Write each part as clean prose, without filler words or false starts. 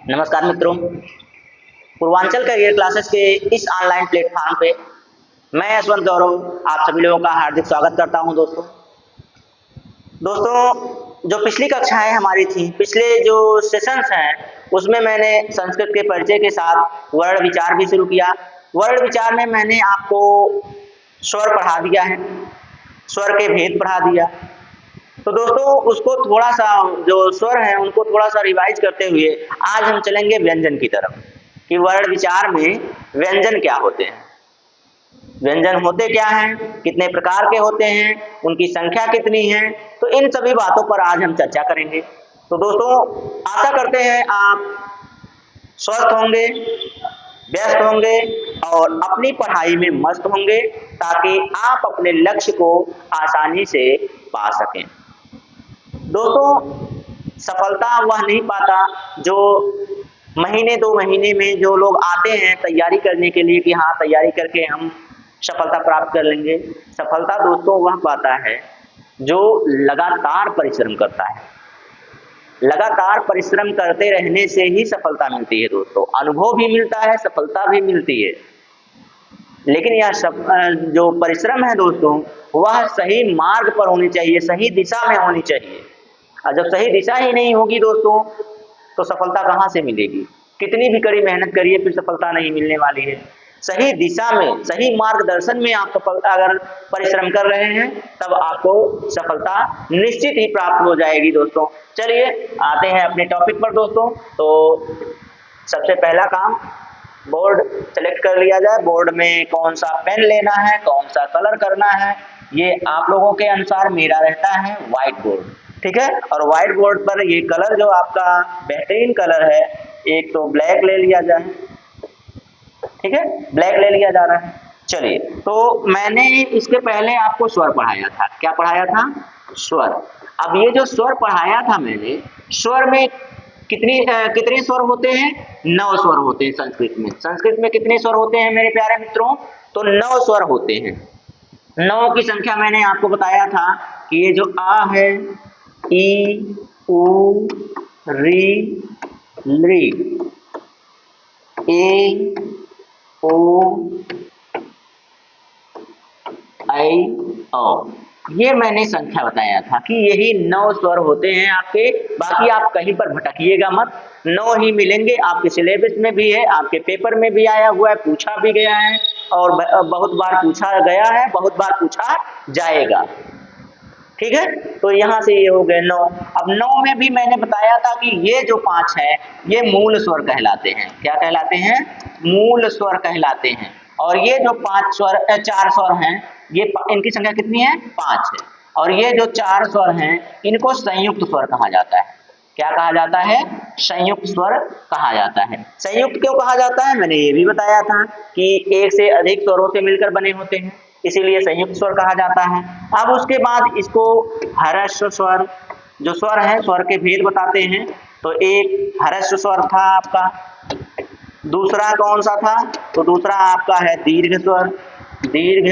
नमस्कार मित्रों, Purvanchal career classes के इस ऑनलाइन प्लेटफॉर्म पे मैं यशवंत गौरव आप सभी लोगों का हार्दिक स्वागत करता हूं। दोस्तों जो पिछली कक्षाएं हमारी थी, पिछले जो सेशंस हैं, उसमें मैंने संस्कृत के परिचय के साथ वर्ण विचार भी शुरू किया। वर्ण विचार में मैंने आपको स्वर पढ़ा दिया है, स्वर के भेद पढ़ा दिया। तो दोस्तों उसको थोड़ा सा जो स्वर है उनको थोड़ा सा रिवाइज करते हुए आज हम चलेंगे व्यंजन की तरफ कि वर्ण विचार में व्यंजन क्या होते हैं, व्यंजन होते क्या हैं, कितने प्रकार के होते हैं, उनकी संख्या कितनी है। तो इन सभी बातों पर आज हम चर्चा करेंगे। तो दोस्तों आशा करते हैं आप स्वस्थ होंगे, व्यस्त होंगे और अपनी पढ़ाई में मस्त होंगे ताकि आप अपने लक्ष्य को आसानी से पा सकें। दोस्तों सफलता वह नहीं पाता जो महीने 2 महीने में जो लोग आते हैं तैयारी करने के लिए कि हाँ तैयारी करके हम सफलता प्राप्त कर लेंगे। सफलता दोस्तों वह पाता है जो लगातार परिश्रम करता है। लगातार परिश्रम करते रहने से ही सफलता मिलती है दोस्तों, अनुभव भी मिलता है, सफलता भी मिलती है। लेकिन यह जो परिश्रम है दोस्तों वह सही मार्ग पर होनी चाहिए, सही दिशा में होनी चाहिए। और जब सही दिशा ही नहीं होगी दोस्तों तो सफलता कहाँ से मिलेगी। कितनी भी कड़ी मेहनत करिए फिर सफलता नहीं मिलने वाली है। सही दिशा में, सही मार्गदर्शन में आप सफलता अगर परिश्रम कर रहे हैं तब आपको सफलता निश्चित ही प्राप्त हो जाएगी। दोस्तों चलिए आते हैं अपने टॉपिक पर दोस्तों। तो सबसे पहला काम बोर्ड सेलेक्ट कर लिया जाए। बोर्ड में कौन सा पेन लेना है, कौन सा कलर करना है, ये आप लोगों के अनुसार। मेरा रहता है व्हाइट बोर्ड, ठीक है। और व्हाइट बोर्ड पर ये कलर जो आपका बेहतरीन कलर है, एक तो ब्लैक ले लिया जाए, ठीक है, ब्लैक ले लिया जा रहा है। चलिए तो मैंने इसके पहले आपको स्वर पढ़ाया था। क्या पढ़ाया था? स्वर। अब ये जो स्वर पढ़ाया था मैंने, स्वर में कितने स्वर होते हैं? 9 स्वर होते हैं संस्कृत में। संस्कृत में कितने स्वर होते हैं मेरे प्यारे मित्रों? तो 9 स्वर होते हैं। 9 की संख्या मैंने आपको बताया था कि ये जो आ है, ई, उ, री, लृ, ए, ओ, ऐ, औ, ये मैंने संख्या बताया था कि यही 9 स्वर होते हैं आपके। बाकी आप कहीं पर भटकिएगा मत, 9 ही मिलेंगे। आपके सिलेबस में भी है, आपके पेपर में भी आया हुआ है, पूछा भी गया है और बहुत बार पूछा गया है, बहुत बार पूछा जाएगा, ठीक है। तो यहाँ से ये हो गए 9। अब 9 में भी मैंने बताया था कि ये जो 5 है ये मूल स्वर कहलाते हैं। क्या कहलाते हैं? मूल स्वर कहलाते हैं। और ये जो 4 स्वर हैं, ये इनकी संख्या कितनी है? 5 है। और ये जो 4 स्वर हैं इनको संयुक्त स्वर कहा जाता है। क्या कहा जाता है? संयुक्त स्वर कहा जाता है। संयुक्त क्यों कहा जाता है? मैंने ये भी बताया था कि एक से अधिक स्वरों से मिलकर बने होते हैं, इसीलिए संयुक्त स्वर कहा जाता है। अब उसके बाद इसको ह्रस्व स्वर, जो स्वर है स्वर के भेद बताते हैं। तो एक ह्रस्व स्वर था आपका, दूसरा कौन सा था? तो दूसरा आपका है दीर्घ स्वर। दीर्घ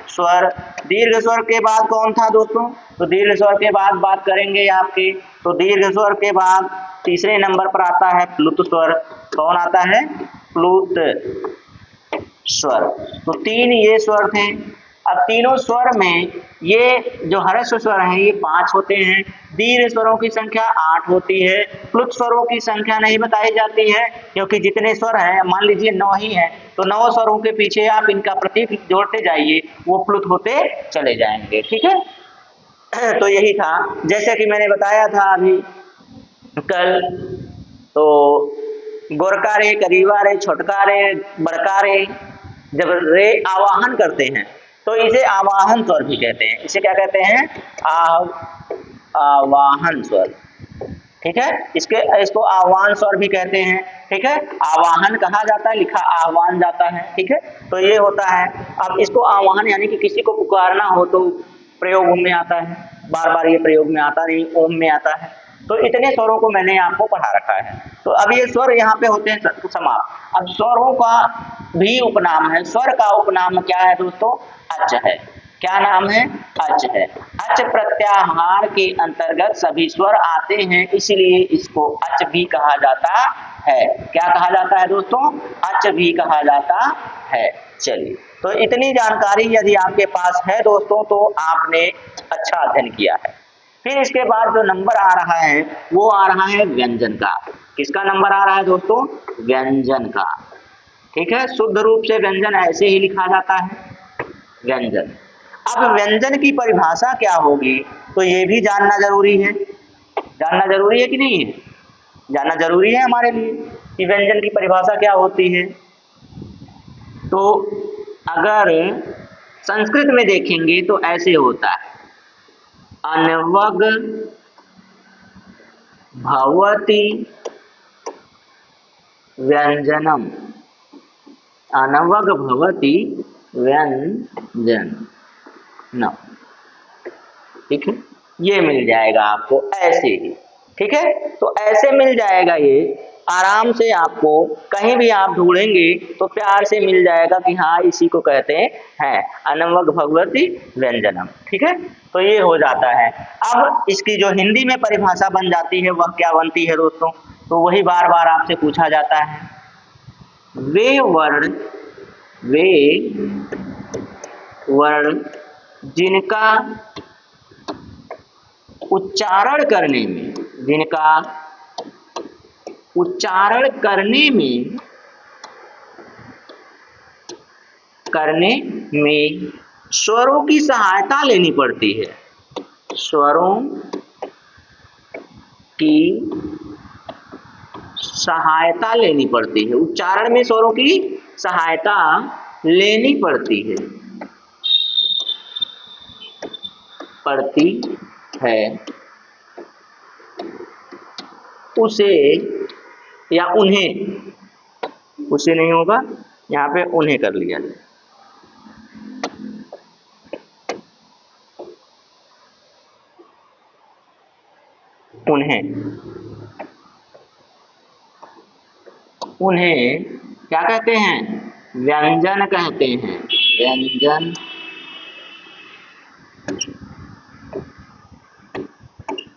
स्वर, दीर्घ स्वर के बाद कौन था दोस्तों? तो दीर्घ स्वर के बाद बात करेंगे आपके, तो दीर्घ स्वर के बाद तीसरे नंबर पर आता है प्लुत स्वर। कौन आता है? प्लुत स्वर। तो 3 ये स्वर थे। अब तीनों स्वर में ये जो ह्रस्व स्वर हैं ये 5 होते हैं। दीर्घ स्वरों की संख्या 8 होती है। प्लुत स्वरों की संख्या नहीं बताई जाती है क्योंकि जितने स्वर हैं, मान लीजिए 9 ही हैं, तो 9 स्वरों के पीछे आप इनका प्रतीक जोड़ते जाइए, वो प्लुत होते चले जाएंगे, ठीक है। तो यही था, जैसे कि मैंने बताया था अभी कल, तो गोरका रे, करीबा रे, छोटका रे, बड़का रे, जब रे आवाहन करते हैं तो इसे आवाहन स्वर भी कहते हैं। इसे क्या कहते हैं? आवाहन स्वर, ठीक है। इसको आह्वान स्वर भी कहते हैं, ठीक है। आवाहन कहा जाता है, लिखा आह्वान जाता है, ठीक है। तो ये होता है। अब इसको आवाहन यानी कि किसी को पुकारना हो तो प्रयोग में आता है, बार बार ये प्रयोग में आता नहीं, ओम में आता है। तो इतने स्वरों को मैंने आपको पढ़ा रखा है। तो अब ये स्वर यहाँ पे होते हैं समाप्त। अब स्वरों का भी उपनाम है। स्वर का उपनाम क्या है दोस्तों? अच है। क्या नाम है? अच है। अच प्रत्याहार के अंतर्गत सभी स्वर आते हैं, इसलिए इसको अच भी कहा जाता है। क्या कहा जाता है दोस्तों? अच भी कहा जाता है। चलिए, तो इतनी जानकारी यदि आपके पास है दोस्तों तो आपने अच्छा अध्ययन किया है। फिर इसके बाद जो नंबर आ रहा है वो आ रहा है व्यंजन का। किसका नंबर आ रहा है दोस्तों? व्यंजन का। ठीक है, शुद्ध रूप से व्यंजन ऐसे ही लिखा जाता है, व्यंजन। अब व्यंजन की परिभाषा क्या होगी तो ये भी जानना जरूरी है। जानना जरूरी है कि नहीं है? जानना जरूरी है हमारे लिए कि व्यंजन की परिभाषा क्या होती है। तो अगर संस्कृत में देखेंगे तो ऐसे होता है, अनवग भवति व्यंजनम, अनवग भवति व्यंजन न। ठीक है, ये मिल जाएगा आपको ऐसे ही। ठीक है, तो ऐसे मिल जाएगा, ये आराम से आपको कहीं भी आप ढूंढेंगे तो प्यार से मिल जाएगा कि हाँ इसी को कहते हैं अनवग भगवती व्यंजनम। ठीक है, तो ये हो जाता है। अब इसकी जो हिंदी में परिभाषा बन जाती है वह क्या बनती है दोस्तों? तो वही बार बार आपसे पूछा जाता है, वे वर्ण जिनका उच्चारण करने में, जिनका उच्चारण करने में स्वरों की सहायता लेनी पड़ती है, स्वरों की सहायता लेनी पड़ती है, उच्चारण में स्वरों की सहायता लेनी पड़ती है उसे या उन्हें, उसे नहीं होगा, यहाँ पे उन्हें कर लिया जाए, उन्हें क्या कहते हैं? व्यंजन कहते हैं, व्यंजन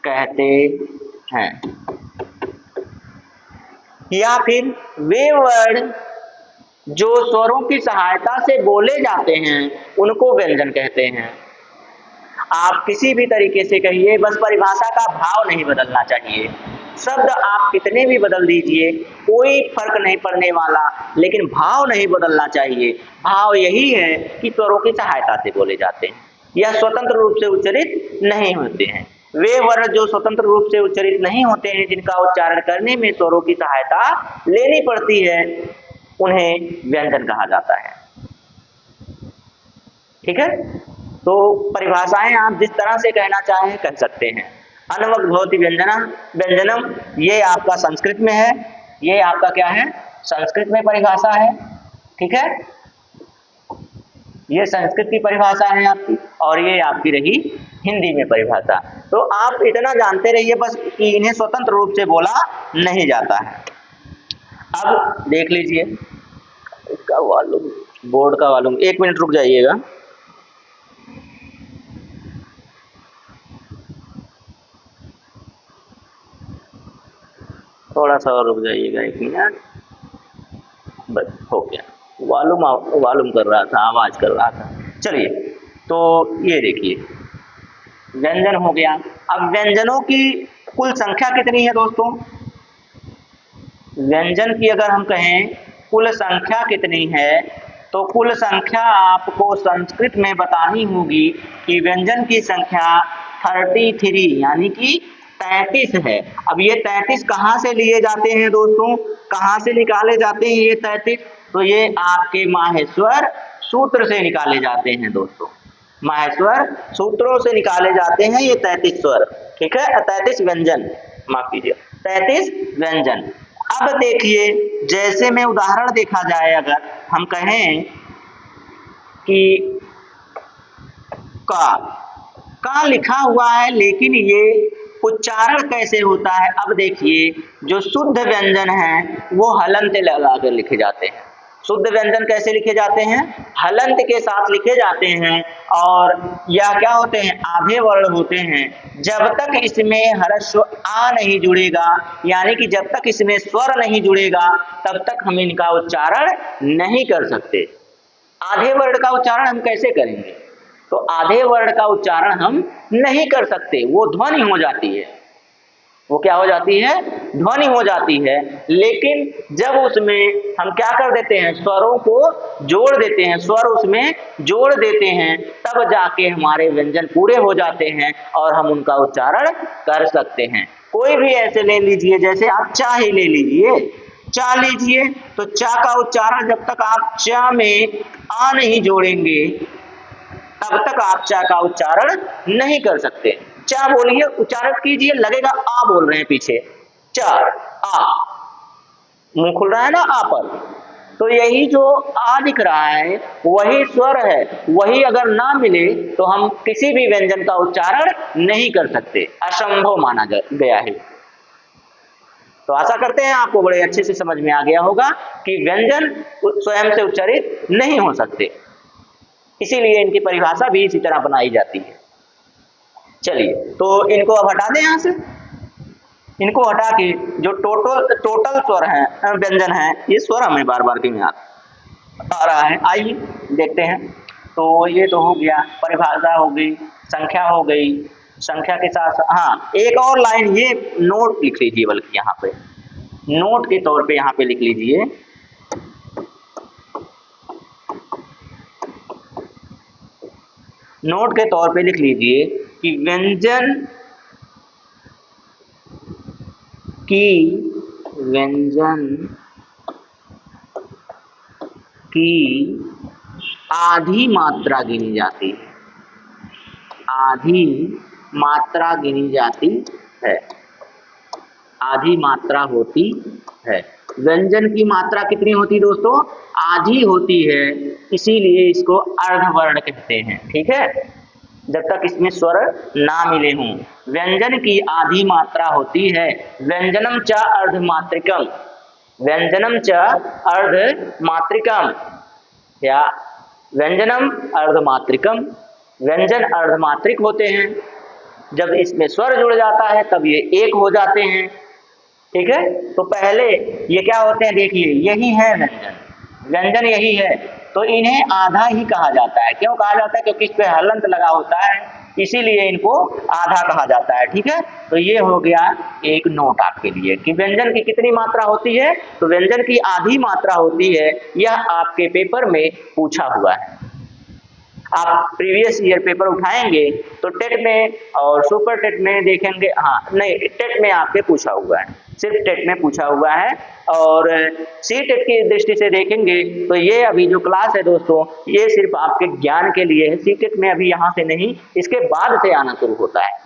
कहते हैं। या फिर वे वर्ड जो स्वरों की सहायता से बोले जाते हैं उनको व्यंजन कहते हैं। आप किसी भी तरीके से कहिए, बस परिभाषा का भाव नहीं बदलना चाहिए। शब्द आप कितने भी बदल दीजिए, कोई फर्क नहीं पड़ने वाला, लेकिन भाव नहीं बदलना चाहिए। भाव यही है कि स्वरों की सहायता से बोले जाते हैं या स्वतंत्र रूप से उच्चारित नहीं होते हैं। वे वर्ण जो स्वतंत्र रूप से उच्चारित नहीं होते हैं, जिनका उच्चारण करने में स्वरों की सहायता लेनी पड़ती है, उन्हें व्यंजन कहा जाता है। ठीक है, तो परिभाषाएं आप जिस तरह से कहना चाहें कह सकते हैं। अनवग भवति व्यंजनम, ये आपका संस्कृत में है, ये आपका क्या है? संस्कृत में परिभाषा है। ठीक है, ये संस्कृत की परिभाषा है आपकी, और ये आपकी रही हिंदी में परिभाषा। तो आप इतना जानते रहिए बस कि इन्हें स्वतंत्र रूप से बोला नहीं जाता है। अब देख लीजिए इसका वॉल्यूम, बोर्ड का वॉल्यूम, 1 मिनट रुक जाइएगा। थोड़ा सा और रुक जाइएगा, 1 मिनट, बस हो गया। वॉल्यूम कर रहा था, आवाज कर रहा था। चलिए, तो ये देखिए व्यंजन हो गया। अब व्यंजनों की कुल संख्या कितनी है दोस्तों? व्यंजन की अगर हम कहें कुल संख्या कितनी है, तो कुल संख्या आपको संस्कृत में बतानी होगी कि व्यंजन की संख्या 33 यानी कि 33 है। अब ये 33 कहाँ से लिए जाते हैं दोस्तों? कहाँ से निकाले जाते हैं ये 33? तो ये आपके माहेश्वर सूत्र से निकाले जाते हैं दोस्तों, माहेश्वर सूत्रों से निकाले जाते हैं ये 33 स्वर। ठीक है, 33 व्यंजन, माफ कीजिए 33 व्यंजन। अब देखिए, जैसे में उदाहरण देखा जाए, अगर हम कहें कि का लिखा हुआ है, लेकिन ये उच्चारण कैसे होता है? अब देखिए, जो शुद्ध व्यंजन है वो हलंत लगा कर लिखे जाते हैं। शुद्ध व्यंजन कैसे लिखे जाते हैं? हलंत के साथ लिखे जाते हैं, और यह क्या होते हैं? आधे वर्ण होते हैं। जब तक इसमें ह्रस्व आ नहीं जुड़ेगा, यानी कि जब तक इसमें स्वर नहीं जुड़ेगा तब तक हम इनका उच्चारण नहीं कर सकते। आधे वर्ण का उच्चारण हम कैसे करेंगे? तो आधे वर्ण का उच्चारण हम नहीं कर सकते, वो ध्वनि हो जाती है। वो क्या हो जाती है? ध्वनि हो जाती है। लेकिन जब उसमें हम क्या कर देते हैं? स्वरों को जोड़ देते हैं, स्वर उसमें जोड़ देते हैं, तब जाके हमारे व्यंजन पूरे हो जाते हैं और हम उनका उच्चारण कर सकते हैं। कोई भी ऐसे ले लीजिए, जैसे आप चा ही ले लीजिए, चा लीजिए, तो चा का उच्चारण जब तक आप चा में आ नहीं जोड़ेंगे तब तक आप चा का उच्चारण नहीं कर सकते। चा बोलिए, उच्चारण कीजिए, लगेगा आ बोल रहे हैं पीछे, चा आ, मुंह खुल रहा है ना आ पर, तो यही जो आ दिख रहा है वही स्वर है, वही अगर ना मिले तो हम किसी भी व्यंजन का उच्चारण नहीं कर सकते, असंभव माना गया है। तो आशा करते हैं आपको बड़े अच्छे से समझ में आ गया होगा कि व्यंजन स्वयं से उच्चारित नहीं हो सकते, इसीलिए इनकी परिभाषा भी इसी तरह बनाई जाती है। चलिए, तो इनको अब हटा दें यहाँ से। इनको हटा के जो टोटल स्वर है, व्यंजन है, ये स्वर हमें बार बार क्यों याद आ रहा है, आइए देखते हैं। तो ये तो हो गया, परिभाषा हो गई, संख्या हो गई, संख्या के साथ हाँ एक और लाइन ये नोट लिख लीजिए, बल्कि यहाँ पे नोट के तौर पे यहाँ पे लिख लीजिए, नोट के तौर पे लिख लीजिए कि व्यंजन की आधी मात्रा गिनी जाती है, आधी मात्रा गिनी जाती है, आधी मात्रा होती है। व्यंजन की मात्रा कितनी होती है दोस्तों? आधी होती है, इसीलिए इसको अर्धवर्ण कहते हैं। ठीक है, जब तक इसमें स्वर ना मिले हों। व्यंजन की आधी मात्रा होती है। व्यंजनम च अर्धमात्रिकम, व्यंजनम च अर्धमात्रिकम, या व्यंजनम अर्धमात्रिकम, व्यंजन अर्धमात्रिक होते हैं। जब इसमें स्वर जुड़ जाता है तब ये एक हो जाते हैं। ठीक है, तो पहले ये क्या होते हैं देखिए, यही है व्यंजन, व्यंजन यही है, तो इन्हें आधा ही कहा जाता है। क्यों कहा जाता है? क्योंकि इस पे हलंत लगा होता है, इसीलिए इनको आधा कहा जाता है। ठीक है, तो ये हो गया एक नोट आपके लिए कि व्यंजन की कितनी मात्रा होती है, तो व्यंजन की आधी मात्रा होती है। यह आपके पेपर में पूछा हुआ है। आप प्रीवियस ईयर पेपर उठाएंगे तो टेट में और सुपर टेट में देखेंगे, हाँ नहीं, टेट में आपके पूछा हुआ है, सिर्फ टेट में पूछा हुआ है। और सी टेट की दृष्टि से देखेंगे तो ये अभी जो क्लास है दोस्तों, ये सिर्फ आपके ज्ञान के लिए है। सी टेट में अभी यहाँ से नहीं, इसके बाद से आना शुरू होता है।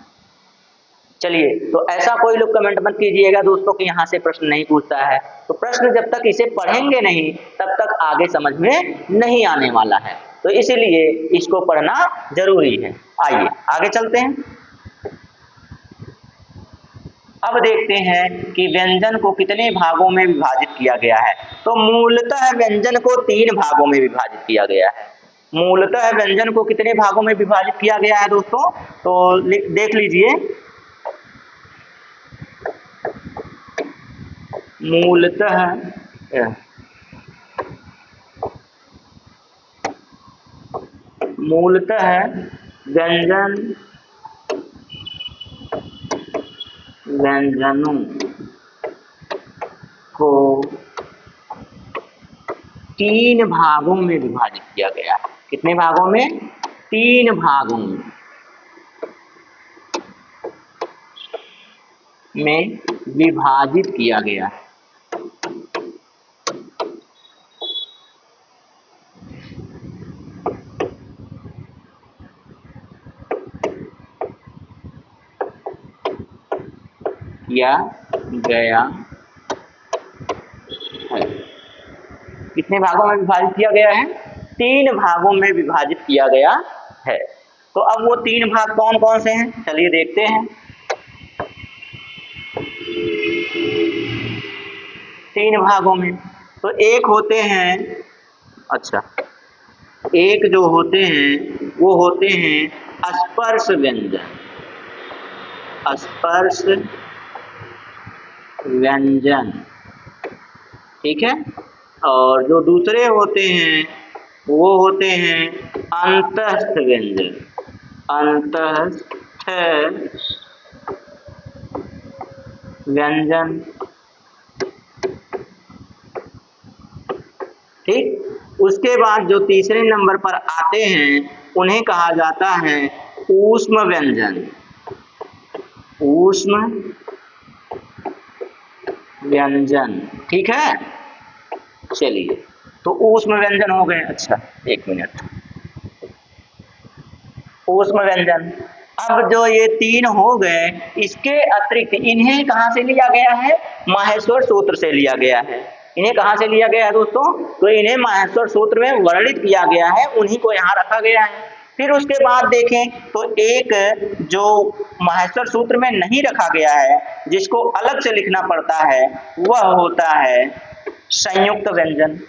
चलिए, तो ऐसा कोई लोग कमेंट मत कीजिएगा दोस्तों कि यहाँ से प्रश्न नहीं पूछता है। तो प्रश्न जब तक इसे पढ़ेंगे नहीं तब तक आगे समझ में नहीं आने वाला है, तो इसीलिए इसको पढ़ना जरूरी है। आइए आगे चलते हैं। अब देखते हैं कि व्यंजन को कितने भागों में विभाजित किया गया है। तो मूलतः व्यंजन को 3 भागों में विभाजित किया गया है। मूलतः व्यंजन को कितने भागों में विभाजित किया गया है दोस्तों? तो देख लीजिए, मूलतः व्यंजनों को 3 भागों में विभाजित किया गया है। कितने भागों में? 3 भागों में विभाजित किया गया है। किया गया है। कितने भागों में विभाजित किया गया है? 3 भागों में विभाजित किया गया है। तो अब वो 3 भाग कौन कौन से हैं, चलिए देखते हैं। 3 भागों में तो एक होते हैं अच्छा, एक जो होते हैं वो होते हैं स्पर्श व्यंजन, स्पर्श व्यंजन, ठीक है। और जो दूसरे होते हैं वो होते हैं अंतस्थ व्यंजन, अंतस्थ व्यंजन, ठीक। उसके बाद जो तीसरे नंबर पर आते हैं उन्हें कहा जाता है ऊष्म व्यंजन, ऊष्म व्यंजन, ठीक है। चलिए, तो ऊष्म व्यंजन हो गए। अच्छा, एक मिनट, ऊष्म व्यंजन। अब जो ये तीन हो गए, इसके अतिरिक्त इन्हें कहाँ से लिया गया है? माहेश्वर सूत्र से लिया गया है। इन्हें कहाँ से लिया गया है दोस्तों? तो इन्हें माहेश्वर सूत्र में वर्णित किया गया है, उन्हीं को यहाँ रखा गया है। फिर उसके बाद देखें तो एक जो माहेश्वर सूत्र में नहीं रखा गया है, जिसको अलग से लिखना पड़ता है, वह होता है संयुक्त व्यंजन।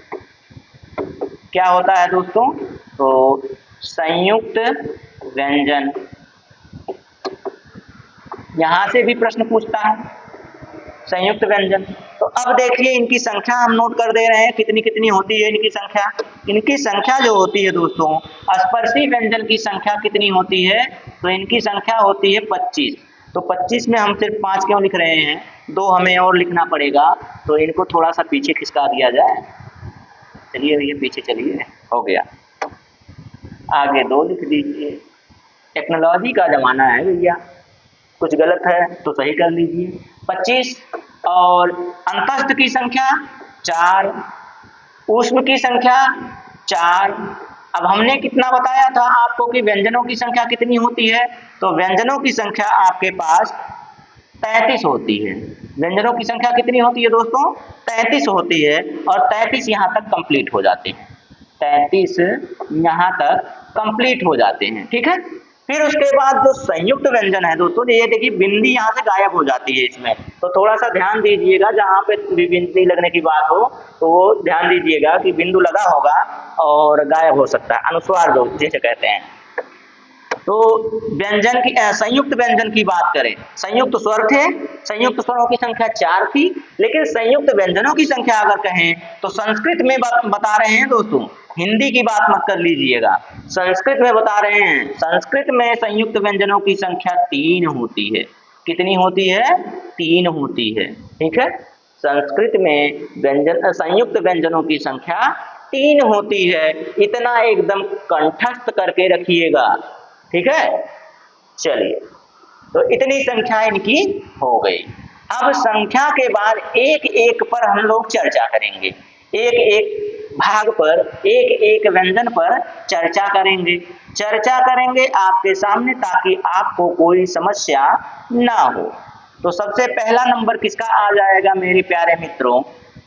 क्या होता है दोस्तों? तो संयुक्त व्यंजन। यहां से भी प्रश्न पूछता है संयुक्त व्यंजन। तो अब देखिए इनकी संख्या हम नोट कर दे रहे हैं, कितनी कितनी होती है इनकी संख्या। इनकी संख्या जो होती है दोस्तों, स्पर्शी व्यंजन की संख्या कितनी होती है? तो इनकी संख्या होती है 25। तो 25 में हम सिर्फ 5 क्यों लिख रहे हैं? 2 हमें और लिखना पड़ेगा, तो इनको थोड़ा सा पीछे खिसका दिया जाए। चलिए भैया पीछे चलिए, हो गया। आगे 2 लिख दीजिए। टेक्नोलॉजी का जमाना है भैया, कुछ गलत है तो सही कर लीजिए। 25 और अंतस्थ की संख्या 4, ऊष्म की संख्या 4। अब हमने कितना बताया था आपको कि व्यंजनों की संख्या कितनी होती है? तो व्यंजनों की संख्या आपके पास 33 होती है। व्यंजनों की संख्या कितनी होती है दोस्तों? 33 होती है, और 33 यहाँ तक कंप्लीट हो जाते हैं। 33 यहाँ तक कंप्लीट हो जाते हैं, ठीक है। फिर उसके बाद जो संयुक्त व्यंजन है दोस्तों, ये देखिए बिंदी यहाँ से गायब हो जाती है इसमें, तो थोड़ा सा ध्यान दीजिएगा। जहाँ पे बिंदी लगने की बात हो तो वो ध्यान दीजिएगा कि बिंदु लगा होगा और गायब हो सकता है, अनुस्वार जो जिसे कहते हैं। तो व्यंजन की संयुक्त व्यंजन की बात करें, संयुक्त स्वर थे, संयुक्त स्वरों की संख्या 4 थी। लेकिन संयुक्त व्यंजनों की संख्या अगर कहें तो संस्कृत में बता रहे हैं दोस्तों, हिंदी की बात मत कर लीजिएगा, संस्कृत में बता रहे हैं। संस्कृत में संयुक्त व्यंजनों की संख्या 3 होती है। कितनी होती है? 3 होती है, ठीक है। संस्कृत में व्यंजन संयुक्त व्यंजनों की संख्या 3 होती है। इतना एकदम कंठस्थ करके रखिएगा, ठीक है। चलिए, तो इतनी संख्या इनकी हो गई। अब संख्या के बाद एक एक पर हम लोग चर्चा करेंगे, एक एक भाग पर, एक एक व्यंजन पर चर्चा करेंगे आपके सामने, ताकि आपको कोई समस्या ना हो। तो सबसे पहला नंबर किसका आ जाएगा मेरे प्यारे मित्रों,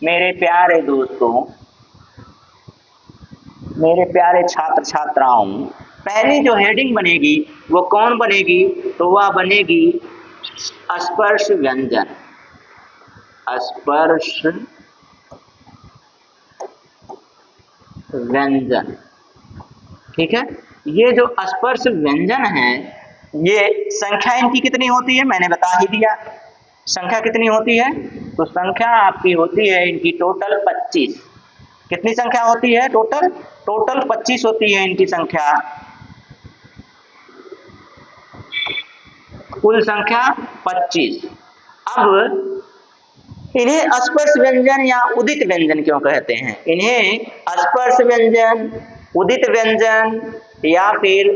मेरे प्यारे दोस्तों, मेरे प्यारे छात्र छात्राओं? पहली जो हेडिंग बनेगी वो कौन बनेगी? तो वह बनेगी स्पर्श व्यंजन, स्पर्श व्यंजन, ठीक है। ये जो स्पर्श व्यंजन है, ये संख्या इनकी कितनी होती है मैंने बता ही दिया। संख्या कितनी होती है? तो संख्या आपकी होती है इनकी टोटल 25। कितनी संख्या होती है? टोटल 25 होती है इनकी संख्या, कुल संख्या 25। अब इन्हें स्पर्श व्यंजन या उदित व्यंजन क्यों कहते हैं? इन्हें स्पर्श व्यंजन, उदित व्यंजन, या फिर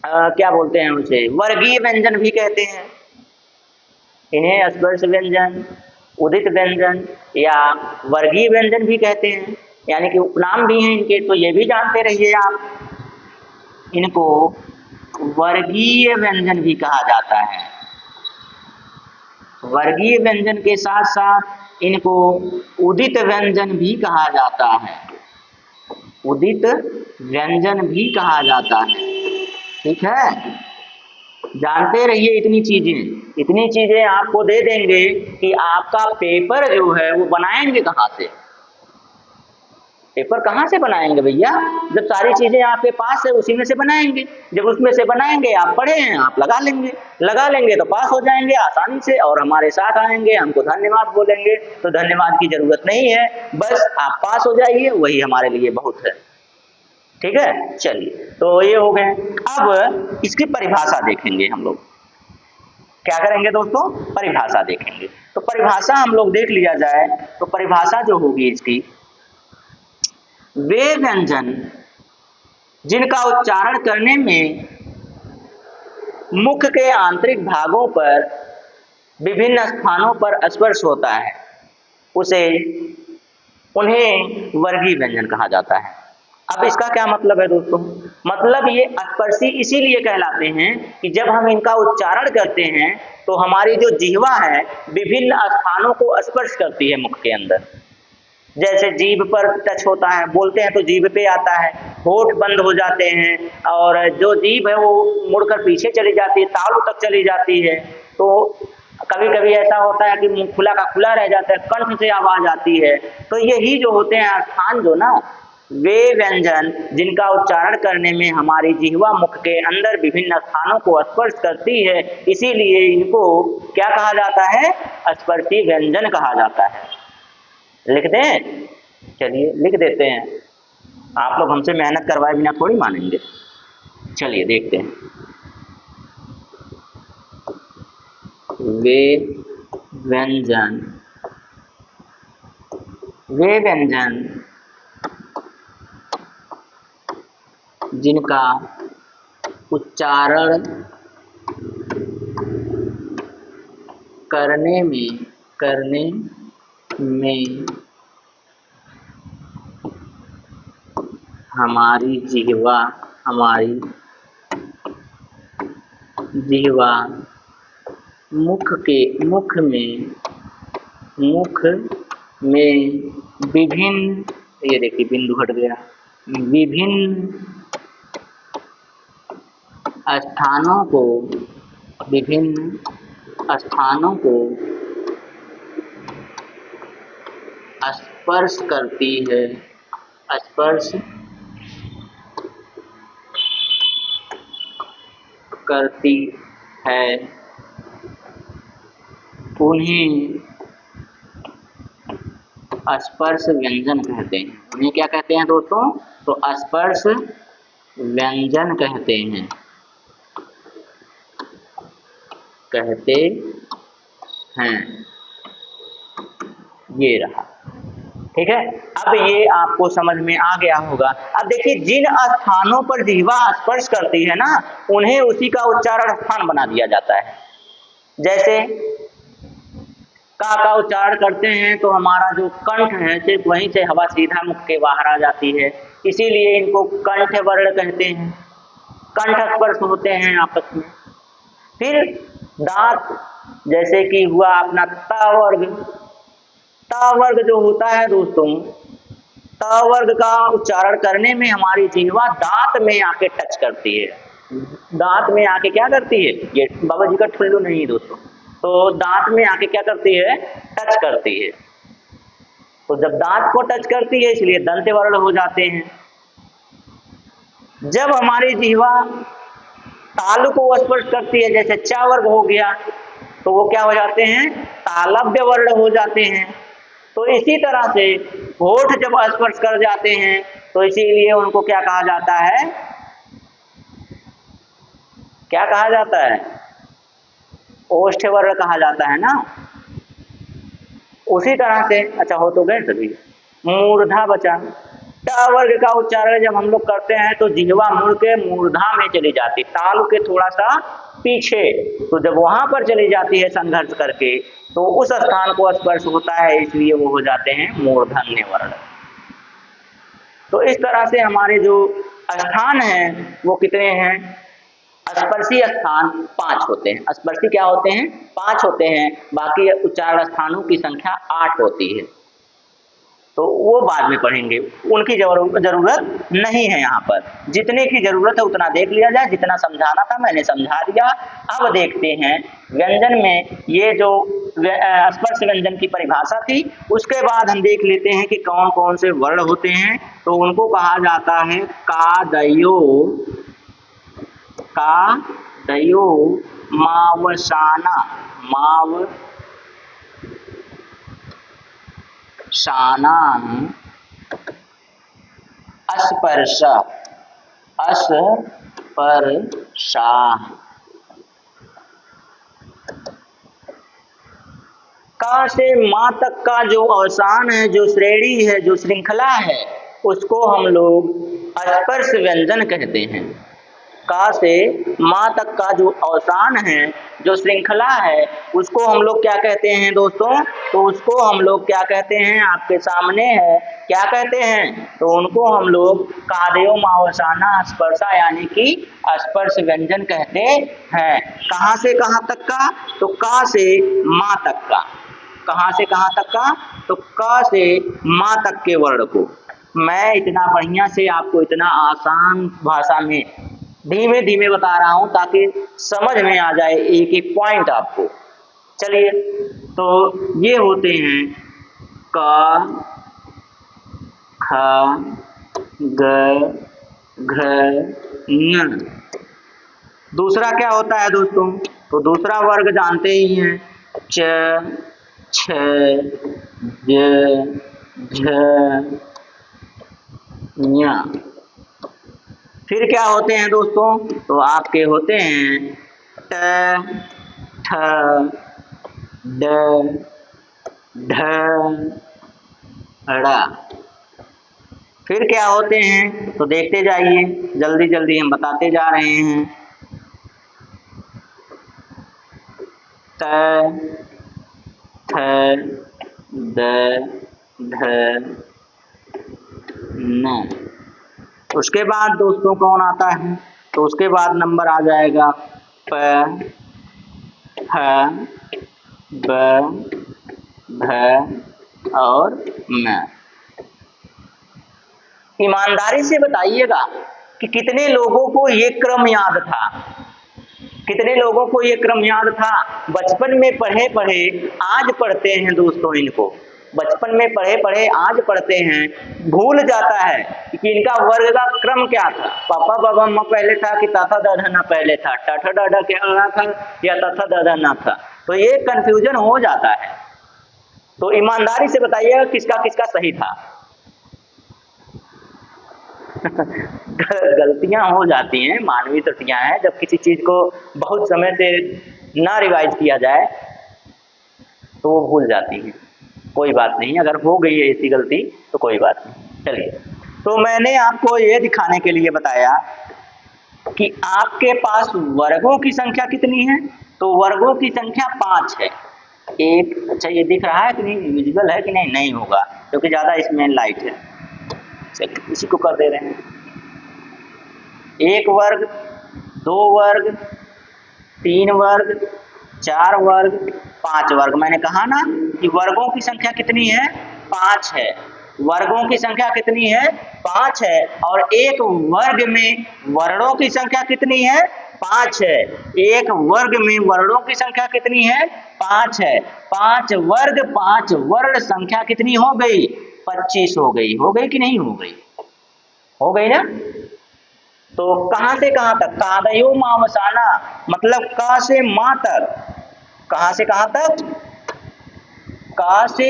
क्या बोलते हैं उसे, वर्गीय व्यंजन भी कहते हैं। इन्हें स्पर्श व्यंजन, उदित व्यंजन या वर्गीय व्यंजन भी कहते हैं, यानी कि उपनाम भी हैं इनके, तो ये भी जानते रहिए आप। इनको वर्गीय व्यंजन भी कहा जाता है। वर्गीय व्यंजन के साथ साथ इनको उदित व्यंजन भी कहा जाता है, उदित व्यंजन भी कहा जाता है, ठीक है। जानते रहिए इतनी चीजें आपको दे देंगे कि आपका पेपर जो है वो बनाएंगे कहाँ से? पेपर कहाँ से बनाएंगे भैया, जब सारी चीजें आपके पास है उसी में से बनाएंगे। जब उसमें से बनाएंगे, आप पढ़े हैं, आप लगा लेंगे तो पास हो जाएंगे आसानी से, और हमारे साथ आएंगे, हमको धन्यवाद बोलेंगे। तो धन्यवाद की जरूरत नहीं है, बस आप पास हो जाइए, वही हमारे लिए बहुत है। ठीक है, चलिए, तो ये हो गए। अब इसकी परिभाषा देखेंगे हम लोग। क्या करेंगे दोस्तों, परिभाषा देखेंगे। तो परिभाषा हम लोग देख लिया जाए तो परिभाषा जो होगी इसकी, वे व्यंजन जिनका उच्चारण करने में मुख के आंतरिक भागों पर विभिन्न स्थानों पर स्पर्श होता है, उन्हें वर्गीय व्यंजन कहा जाता है। अब इसका क्या मतलब है दोस्तों, मतलब ये स्पर्शी इसीलिए कहलाते हैं कि जब हम इनका उच्चारण करते हैं तो हमारी जो जिह्वा है विभिन्न स्थानों को स्पर्श करती है मुख के अंदर। जैसे जीभ पर टच होता है, बोलते हैं तो जीभ पे आता है, होठ बंद हो जाते हैं और जो जीभ है वो मुड़कर पीछे चली जाती है, तालू तक चली जाती है। तो कभी कभी ऐसा होता है कि मुंह खुला का खुला रह जाता है, कंठ से आवाज आती है। तो यही जो होते हैं स्थान जो ना, वे व्यंजन जिनका उच्चारण करने में हमारी जिह्वा मुख के अंदर विभिन्न स्थानों को स्पर्श करती है, इसीलिए इनको क्या कहा जाता है, स्पर्शी व्यंजन कहा जाता है। लिख दें, चलिए लिख देते हैं, आप लोग हमसे मेहनत करवाए बिना थोड़ी मानेंगे। चलिए देखते हैं, वे व्यंजन जिनका उच्चारण करने में हमारी जिह्वा मुख में विभिन्न, ये देखिए बिंदु हट गया, विभिन्न स्थानों को स्पर्श करती है, उन्हें स्पर्श व्यंजन कहते हैं। उन्हें क्या कहते हैं दोस्तों, तो स्पर्श व्यंजन कहते हैं। ये रहा, ठीक है। अब ये आपको समझ में आ गया होगा। अब देखिए, जिन स्थानों पर जिह्वा स्पर्श करती है ना, उन्हें उसी का उच्चारण स्थान बना दिया जाता है। जैसे का उच्चारण करते हैं तो हमारा जो कंठ है सिर्फ वहीं से हवा सीधा मुख के बाहर आ जाती है, इसीलिए इनको कंठ वर्ण कहते हैं। कंठ स्पर्श होते हैं आपस में। फिर दांत, जैसे कि हुआ अपना त वर्ग जो होता है दोस्तों, त वर्ग का उच्चारण करने में हमारी जिह्वा दांत में आके टच करती है। दांत में आके क्या करती है, ये बाबा जी का ठुल्लू नहीं दोस्तों, तो दांत में आके क्या करती है, टच करती है। तो जब दांत को टच करती है इसलिए दंत वर्ण हो जाते हैं। जब हमारी जिह्वा तालु को स्पर्श करती है, जैसे च वर्ग हो गया, तो वो क्या हो जाते हैं, तालव्य वर्ण हो जाते हैं। तो इसी तरह से होठ जब स्पर्श कर जाते हैं तो इसीलिए उनको क्या कहा जाता है, क्या कहा जाता है, ओष्ठ वर्ण कहा जाता है ना। उसी तरह से, अच्छा हो तो गए सभी, मूर्धा बचा। ट वर्ग का उच्चारण जब हम लोग करते हैं तो जिह्वा मुड़ के मूर्धा में चली जाती, तालु के थोड़ा सा पीछे। तो जब वहां पर चली जाती है संघर्ष करके, तो उस स्थान को स्पर्श होता है, इसलिए वो हो जाते हैं मूर्धन्य वर्ण। तो इस तरह से हमारे जो स्थान हैं वो कितने हैं, स्पर्शी स्थान 5 होते हैं। स्पर्शी क्या होते हैं, 5 होते हैं। बाकी उच्चारण स्थानों की संख्या 8 होती है, तो वो बाद में पढ़ेंगे, उनकी जरूरत नहीं है। यहाँ पर जितने की जरूरत है उतना देख लिया जाए, जितना समझाना था मैंने समझा दिया। अब देखते हैं व्यंजन में ये जो स्पर्श व्यंजन की परिभाषा थी। उसके बाद हम देख लेते हैं कि कौन कौन से वर्ण होते हैं। तो उनको कहा जाता है कादयो मावसाना अस्पर्शा का से माँ तक का जो अवसान है, जो श्रेणी है, जो श्रृंखला है, उसको हम लोग स्पर्श व्यंजन कहते हैं। का से माँ तक का जो अवसान है, जो श्रृंखला है, उसको हम लोग क्या कहते हैं दोस्तों? तो उसको हम लोग क्या कहते हैं? आपके सामने है, क्या कहते हैं? तो उनको हम लोग कादयो मावसाना स्पर्शा यानी कि स्पर्श व्यंजन कहते हैं। कहाँ से कहाँ तक का? तो का से माँ तक का। कहाँ से कहाँ तक का? तो क से माँ तक के वर्ण को मैं इतना बढ़िया से आपको इतना आसान भाषा में धीमे धीमे बता रहा हूं ताकि समझ में आ जाए एक एक पॉइंट आपको। चलिए, तो ये होते हैं क, ख, ग, घ, ङ। दूसरा क्या होता है दोस्तों? तो दूसरा वर्ग जानते ही हैं, च, छ, ज, झ, ञ। फिर क्या होते हैं दोस्तों? तो आपके होते हैं ट, ठ, ड, ढ, ड़। फिर क्या होते हैं? तो देखते जाइए, जल्दी जल्दी हम बताते जा रहे हैं। त, थ, द, ध, न। उसके बाद दोस्तों कौन आता है? तो उसके बाद नंबर आ जाएगा प, फ, ब, भ और म। ईमानदारी से बताइएगा कि कितने लोगों को ये क्रम याद था? कितने लोगों को ये क्रम याद था? बचपन में पढ़े पढ़े आज पढ़ते हैं दोस्तों इनको। बचपन में पढ़े पढ़े आज पढ़ते हैं, भूल जाता है कि इनका वर्ग का क्रम क्या था। पापा बाबा म पहले था कि ताथा दादा ना पहले था, टाठा डाडा क्या था या ताथा दादा ना था। तो ये कंफ्यूजन हो जाता है। तो ईमानदारी से बताइएगा किसका किसका सही था। गलतियां हो जाती हैं, मानवीय त्रुटियां हैं। जब किसी चीज को बहुत समय से ना रिवाइज किया जाए तो वो भूल जाती है। कोई बात नहीं, अगर हो गई है ऐसी गलती तो कोई बात नहीं। चलिए, तो मैंने आपको ये दिखाने के लिए बताया कि आपके पास वर्गों की संख्या कितनी है। तो वर्गों की संख्या 5 है। एक, अच्छा ये दिख रहा है कि नहीं, विजुअल है कि नहीं? नहीं होगा क्योंकि ज्यादा इसमें लाइट है। चलिए इसी को कर दे रहे हैं। 1 वर्ग, 2 वर्ग, 3 वर्ग, 4 वर्ग, 5 वर्ग। मैंने कहा ना कि वर्गों की संख्या कितनी है? 5 है। वर्गों की संख्या कितनी है? 5 है। और एक वर्ग में वर्णों की संख्या कितनी है? 5 है। एक वर्ग में वर्णों की संख्या कितनी है? 5 है। 5 वर्ग 5 वर्ण संख्या कितनी हो गई? 25 हो गई। हो गई कि नहीं हो गई? हो गई ना? तो कहां से कहां तक? कादयो मावसाना मतलब का से माँ तक। कहां से कहां तक? का से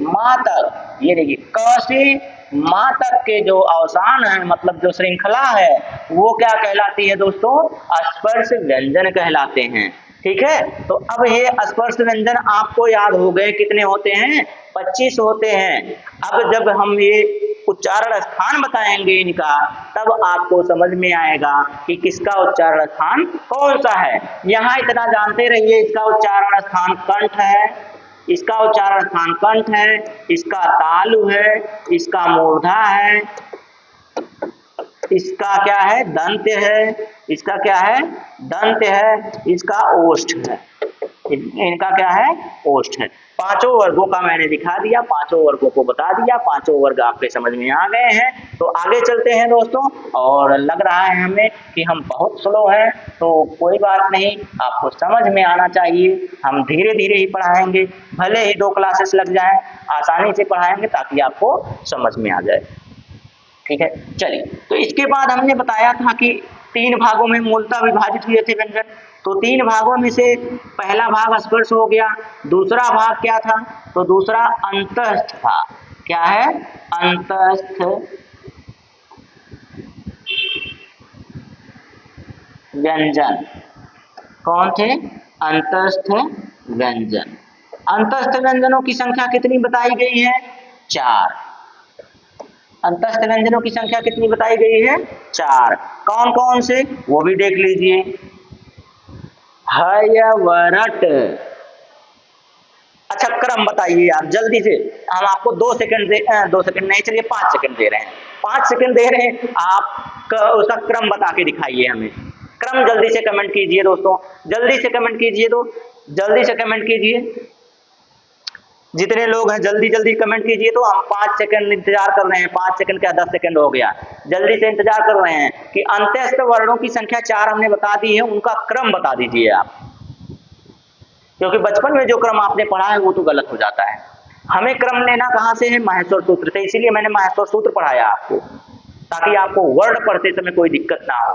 माँ तक। ये देखिए, क से माँ तक के जो अवसान है, मतलब जो श्रृंखला है, वो क्या कहलाती है दोस्तों? स्पर्श व्यंजन कहलाते हैं। ठीक है, तो अब ये स्पर्श व्यंजन आपको याद हो गए कितने होते हैं? 25 होते हैं। अब जब हम ये उच्चारण स्थान बताएंगे इनका, तब आपको समझ में आएगा कि किसका उच्चारण स्थान कौन सा है। यहाँ इतना जानते रहिए, इसका उच्चारण स्थान कंठ है, इसका उच्चारण स्थान कंठ है, इसका तालु है, इसका मूर्धा है, इसका क्या है? दंत है, इसका क्या है? दंत है, इसका ओष्ठ है। इनका क्या है, ओष्ठ है। पांचों वर्गों का मैंने दिखा दिया, पांचों वर्गों को बता दिया, पांचों वर्ग आपके समझ में आ गए हैं। तो आगे चलते हैं दोस्तों, और लग रहा है हमें कि हम बहुत स्लो हैं, तो कोई बात नहीं, आपको समझ में आना चाहिए। हम धीरे धीरे ही पढ़ाएंगे, भले ही 2 क्लासेस लग जाएं, आसानी से पढ़ाएंगे ताकि आपको समझ में आ जाए। ठीक है, चलिए। तो इसके बाद हमने बताया था कि 3 भागों में मूलतः विभाजित हुए थे व्यंजन। तो 3 भागों में से पहला भाग स्पर्श हो गया, दूसरा भाग क्या था, तो दूसरा अंतस्थ था। क्या है, अंतस्थ व्यंजन। कौन थे, अंतस्थ व्यंजन। अंतस्थ व्यंजनों की संख्या कितनी बताई गई है, 4। अंतस्थ व्यंजनों की संख्या कितनी बताई गई है, 4। कौन कौन से, वो भी देख लीजिए। हयवरट। अच्छा, क्रम बताइए आप जल्दी से, हम आपको 2 सेकंड दे 2 सेकंड नहीं, चलिए 5 सेकंड दे रहे हैं, 5 सेकंड दे रहे हैं, आप उसका क्रम बता के दिखाइए हमें। क्रम जल्दी से कमेंट कीजिए दोस्तों, जल्दी से कमेंट कीजिए, तो जल्दी से कमेंट कीजिए, जितने लोग हैं जल्दी जल्दी कमेंट कीजिए। तो हम 5 सेकंड इंतजार कर रहे हैं, 5 सेकंड क्या 10 सेकंड हो गया, जल्दी से इंतजार कर रहे हैं कि अंत्यस्थ वर्णों की संख्या 4 हमने बता दी है, उनका क्रम बता दीजिए आप, क्योंकि बचपन में जो क्रम आपने पढ़ा है वो तो गलत हो जाता है। हमें क्रम लेना कहाँ से है, माहेश्वर सूत्र से, इसीलिए मैंने माहेश्वर सूत्र पढ़ाया आपको, ताकि आपको वर्ड पढ़ते समय कोई दिक्कत ना हो।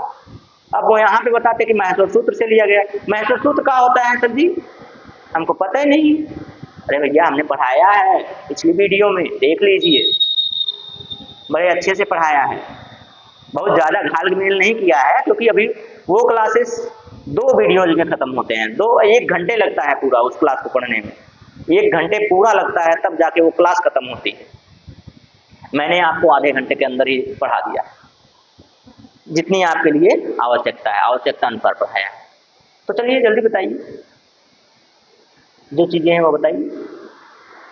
अब वो यहाँ पे बताते कि माहेश्वर सूत्र से लिया गया। माहेश्वर सूत्र क्या होता है सर जी, हमको पता ही नहीं। अरे भैया, हमने पढ़ाया है पिछली वीडियो में, देख लीजिए, बड़े अच्छे से पढ़ाया है, बहुत ज़्यादा घाल-मेल नहीं किया है, क्योंकि अभी वो क्लासेस 2 वीडियोज में खत्म होते हैं। 1 घंटे लगता है पूरा उस क्लास को पढ़ने में, 1 घंटे पूरा लगता है, तब जाके वो क्लास खत्म होती है। मैंने आपको आधे घंटे के अंदर ही पढ़ा दिया, जितनी आपके लिए आवश्यकता है, आवश्यकता अनुसार पढ़ाया है। तो चलिए जल्दी बताइए, जो चीजें हैं वो बताइए,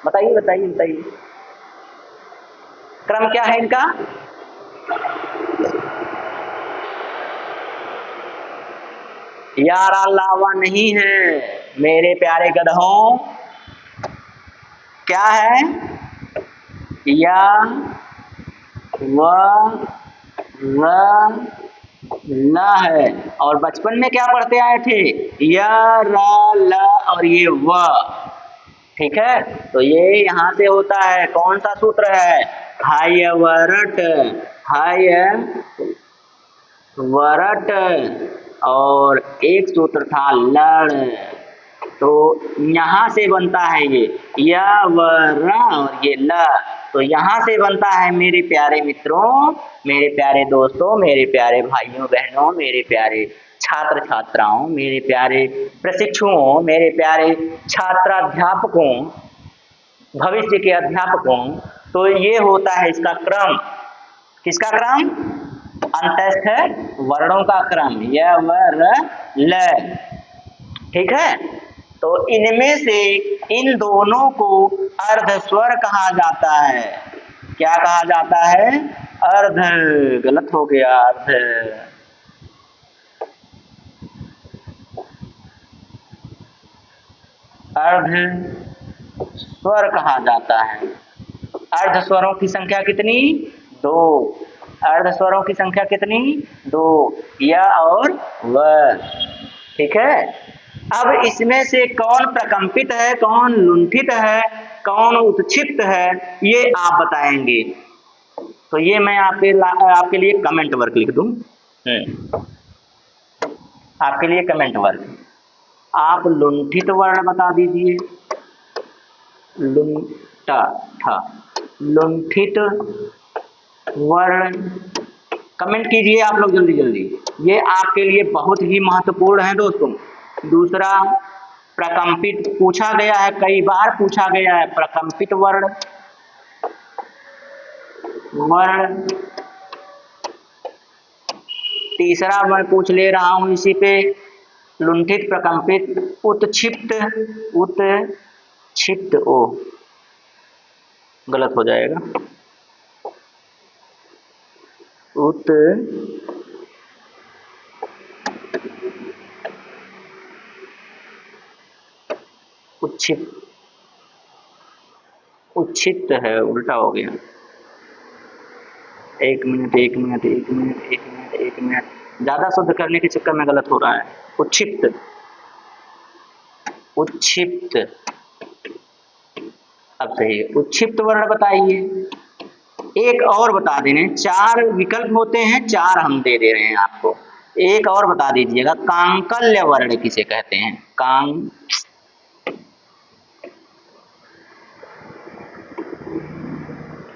बताइए बताइए बताइए। क्रम क्या है इनका, यार अलावा नहीं है मेरे प्यारे गधों, क्या है, या व र ल है। और बचपन में क्या पढ़ते आए थे, य र ल और ये व। ठीक है, तो ये यहाँ से होता है, कौन सा सूत्र है, हयवरट, हयवरट। और एक सूत्र था लड़, तो यहाँ से बनता है ये य व र और ये ल, तो यहाँ से बनता है मेरे प्यारे मित्रों, मेरे प्यारे दोस्तों, मेरे प्यारे भाइयों बहनों, मेरे प्यारे छात्र छात्राओं, मेरे प्यारे प्रशिक्षुओं, मेरे प्यारे छात्राध्यापकों, भविष्य के अध्यापकों। तो ये होता है इसका क्रम, किसका क्रम, अंतस्थ वर्णों का क्रम, य व र ल। ठीक है, तो इनमें से इन दोनों को अर्ध स्वर कहा जाता है। क्या कहा जाता है, अर्ध, गलत हो गया, अर्ध, अर्ध स्वर कहा जाता है। अर्ध स्वरों की संख्या कितनी, 2। अर्ध स्वरों की संख्या कितनी, 2, य और व। ठीक है, अब इसमें से कौन प्रकंपित है, कौन लुंठित है, कौन उत्क्षिप्त है, ये आप बताएंगे। तो ये मैं आपके लिए कमेंट वर्क लिख दूं, आपके लिए कमेंट वर्क। आप लुंठित वर्ण बता दीजिए, लुंठित वर्ण कमेंट कीजिए आप लोग जल्दी जल्दी, ये आपके लिए बहुत ही महत्वपूर्ण है दोस्तों। दूसरा, प्रकंपित पूछा गया है, कई बार पूछा गया है, प्रकंपित वर्ण, तीसरा मैं पूछ ले रहा हूं इसी पे, लुंठित, प्रकंपित, उत्क्षिप्त, उत्क्षिप्त, ओ गलत हो जाएगा, उच्छित, उच्छित है, उल्टा हो गया। एक मिनट, ज्यादा शुद्ध करने के चक्कर में गलत हो रहा है। उच्छित, उच्छित, अब सही है। उच्छित वर्ण बताइए। एक और बता देने, 4 विकल्प होते हैं, 4 हम दे दे रहे हैं आपको। एक और बता दीजिएगा, कांकल्य वर्ण किसे कहते हैं?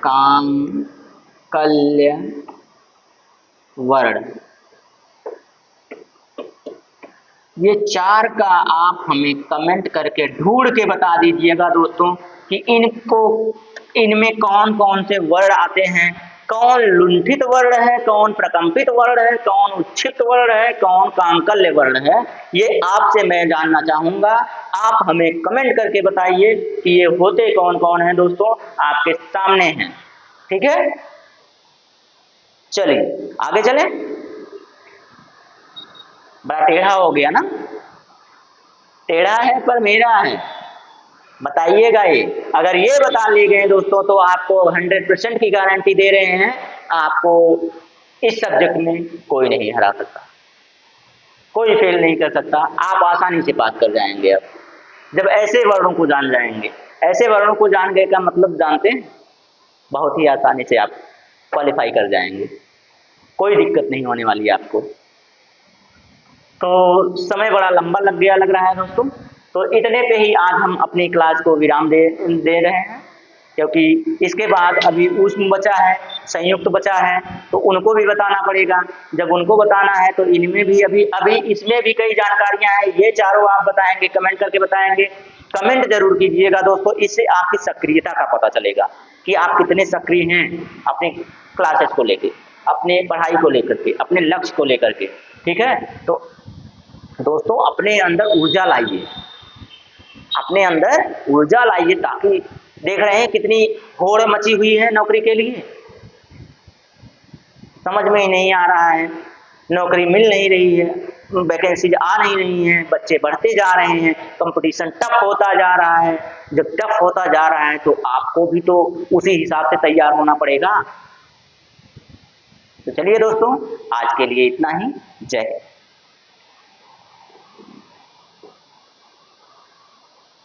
कांकल्य वर्ण। ये 4 का आप हमें कमेंट करके ढूंढ के बता दीजिएगा दोस्तों कि इनमें कौन कौन से वर्ण आते हैं, कौन लुंठित वर्ण है, कौन प्रकंपित वर्ण है, कौन उच्छित वर्ण है, कौन कांकल्य वर्ण है। ये आपसे मैं जानना चाहूंगा। आप हमें कमेंट करके बताइए कि ये होते कौन कौन है दोस्तों, आपके सामने हैं। ठीक है, चलिए आगे चलें। बड़ा टेढ़ा हो गया ना, टेढ़ा है पर मेरा है, बताइएगा। ये अगर ये बता लिए गए दोस्तों तो आपको 100% की गारंटी दे रहे हैं, आपको इस सब्जेक्ट में कोई नहीं हरा सकता, कोई फेल नहीं कर सकता। आप आसानी से पास कर जाएंगे। अब जब ऐसे वर्णों को जान जाएंगे, ऐसे वर्णों को जान गए का मतलब जानते हैं, बहुत ही आसानी से आप क्वालिफाई कर जाएंगे, कोई दिक्कत नहीं होने वाली है आपको। तो समय बड़ा लंबा लग गया लग रहा है दोस्तों, तो इतने पे ही आज हम अपनी क्लास को विराम दे रहे हैं, क्योंकि इसके बाद अभी ऊष्म बचा है, संयुक्त बचा है, तो उनको भी बताना पड़ेगा। जब उनको बताना है तो इनमें भी अभी इसमें भी कई जानकारियां हैं, ये चारों आप बताएंगे, कमेंट करके बताएंगे। कमेंट जरूर कीजिएगा दोस्तों, इससे आपकी सक्रियता का पता चलेगा कि आप कितने सक्रिय हैं अपने क्लासेस को लेकर, अपने पढ़ाई को लेकर के, अपने लक्ष्य को लेकर के। ठीक है, तो दोस्तों अपने अंदर ऊर्जा लाइए, अपने अंदर ऊर्जा लाइए, ताकि देख रहे हैं कितनी होड़ मची हुई है नौकरी के लिए, समझ में ही नहीं आ रहा है, नौकरी मिल नहीं रही है, वैकेंसीज आ नहीं रही हैं, बच्चे बढ़ते जा रहे हैं, कंपटीशन टफ होता जा रहा है। जब टफ होता जा रहा है तो आपको भी तो उसी हिसाब से तैयार होना पड़ेगा। तो चलिए दोस्तों, आज के लिए इतना ही। जय हिंद।